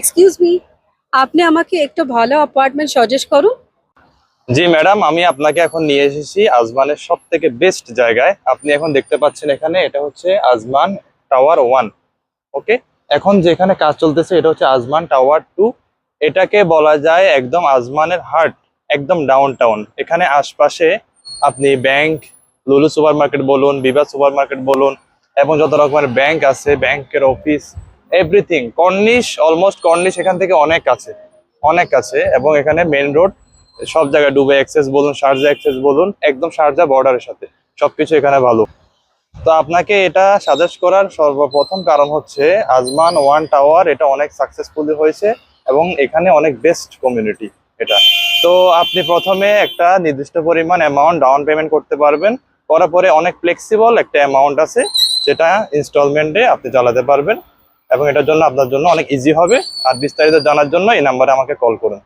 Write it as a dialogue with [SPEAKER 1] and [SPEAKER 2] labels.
[SPEAKER 1] Excuse me, আপনি আমাকে একটা ভালো অ্যাপার্টমেন্ট সাজেস্ট করুন।
[SPEAKER 2] জি ম্যাডাম, আমি আপনাকে এখন নিয়ে এসেছি আজমানের সব থেকে বেস্ট জায়গায়। আপনি এখন দেখতে পাচ্ছেন এখানে, এটা হচ্ছে আজমান টাওয়ার 1। ওকে, এখন যেখানে কাজ চলতেছে এটা হচ্ছে আজমান টাওয়ার 2। এটাকে বলা যায় একদম আজমানের হার্ট, একদম ডাউন টাউন। এখানে আশপাশে আপনি ব্যাংক, লুলু সুপার মার্কেট বলুন, বিবা সুপার মার্কেট বলুন, এবং যত রকমের ব্যাংক আছে, ব্যাংকের office, everything. Corniche, almost corniche এখান থেকে অনেক কাছে, অনেক কাছে। এবং এখানে মেন রোড, সব জায়গায় ডুবে অ্যাক্সেস বলুন, শারজা অ্যাক্সেস বলুন, একদম শারজা বর্ডারের সাথে সবকিছু এখানে ভালো। তো আপনাকে এটা সাজেস্ট করার সর্বপ্রথম কারণ হচ্ছে আজমান 1 টাওয়ার, এটা অনেক সাকসেসফুলি হয়েছে এবং এখানে অনেক বেস্ট কমিউনিটি এটা। তো আপনি প্রথমে একটা নির্দিষ্ট পরিমাণ অ্যামাউন্ট ডাউন পেমেন্ট করতে পারবেন, করার পরে অনেক ফ্লেক্সিবল একটা অ্যামাউন্ট আছে যেটা ইনস্টলমেন্টে আপনি চালাতে পারবেন, এবং এটার জন্য আপনার জন্য অনেক ইজি হবে। আর বিস্তারিত জানার জন্য এই নাম্বারে আমাকে কল করুন।